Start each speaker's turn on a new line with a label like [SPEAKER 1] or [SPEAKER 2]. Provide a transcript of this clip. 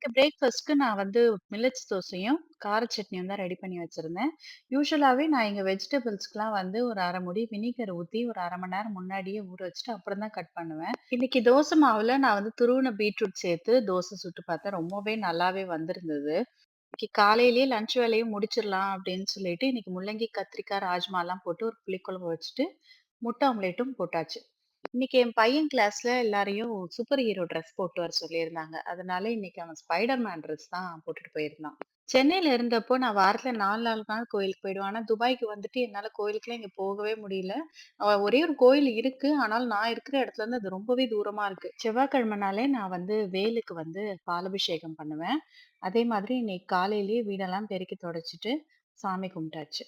[SPEAKER 1] இன்னைக்கு பிரேக்ஃபாஸ்ட்க்கு நான் வந்து மில்லட்ஸ் தோசையும், கார சட்னியும் தான் ரெடி பண்ணி வச்சிருந்தேன். யூசுவலாவே நான் எங்க வெஜிடபிள்ஸ்க்குலாம் வந்து ஒரு 1/2 மூடி வினிகர் ஊத்தி ஒரு 1/2 மணி நேரம் முன்னாடியே ஊற வச்சுட்டு அப்புறம் தான் கட் பண்ணுவேன். இன்னைக்கு தோசை மாவுல நான் வந்து துருவுன பீட்ரூட் சேர்த்து தோசை சுட்டு பார்த்தேன். ரொம்பவே நல்லாவே வந்திருந்தது. இன்னைக்கு காலையிலேயே லஞ்ச் வேலையும் முடிச்சிடலாம் அப்படின்னு சொல்லிட்டு, இன்னைக்கு முள்ளங்கி, கத்திரிக்காய், ராஜ்மாலாம் போட்டு ஒரு புளிக்குழம்பு வச்சுட்டு, முட்டை ஆம்லேட்டும் போட்டாச்சு. இன்னைக்கு என் பையன் கிளாஸ்ல எல்லாரையும் சூப்பர் ஹீரோ ட்ரெஸ் போட்டு வர சொல்லியிருந்தாங்க. அதனால இன்னைக்கு அவன் ஸ்பைடர் மேன் ட்ரெஸ் தான் போட்டுட்டு போயிருந்தான். சென்னையில இருந்தப்போ நான் வாரத்துல 4 நாள் கோயிலுக்கு போயிடுவேன். ஆனா துபாய்க்கு வந்துட்டு என்னால கோயிலுக்குலாம் இங்க போகவே முடியல. ஒரே ஒரு கோயில் இருக்கு. ஆனாலும் நான் இருக்கிற இடத்துல இருந்து அது ரொம்பவே தூரமா இருக்கு. செவ்வாய்க்கிழமைனாலே நான் வந்து வேலுக்கு வந்து பாலாபிஷேகம் பண்ணுவேன். அதே மாதிரி இன்னைக்கு காலையிலேயே வீடெல்லாம் பெருக்கி தொடச்சுட்டு சாமி கும்பிட்டாச்சு.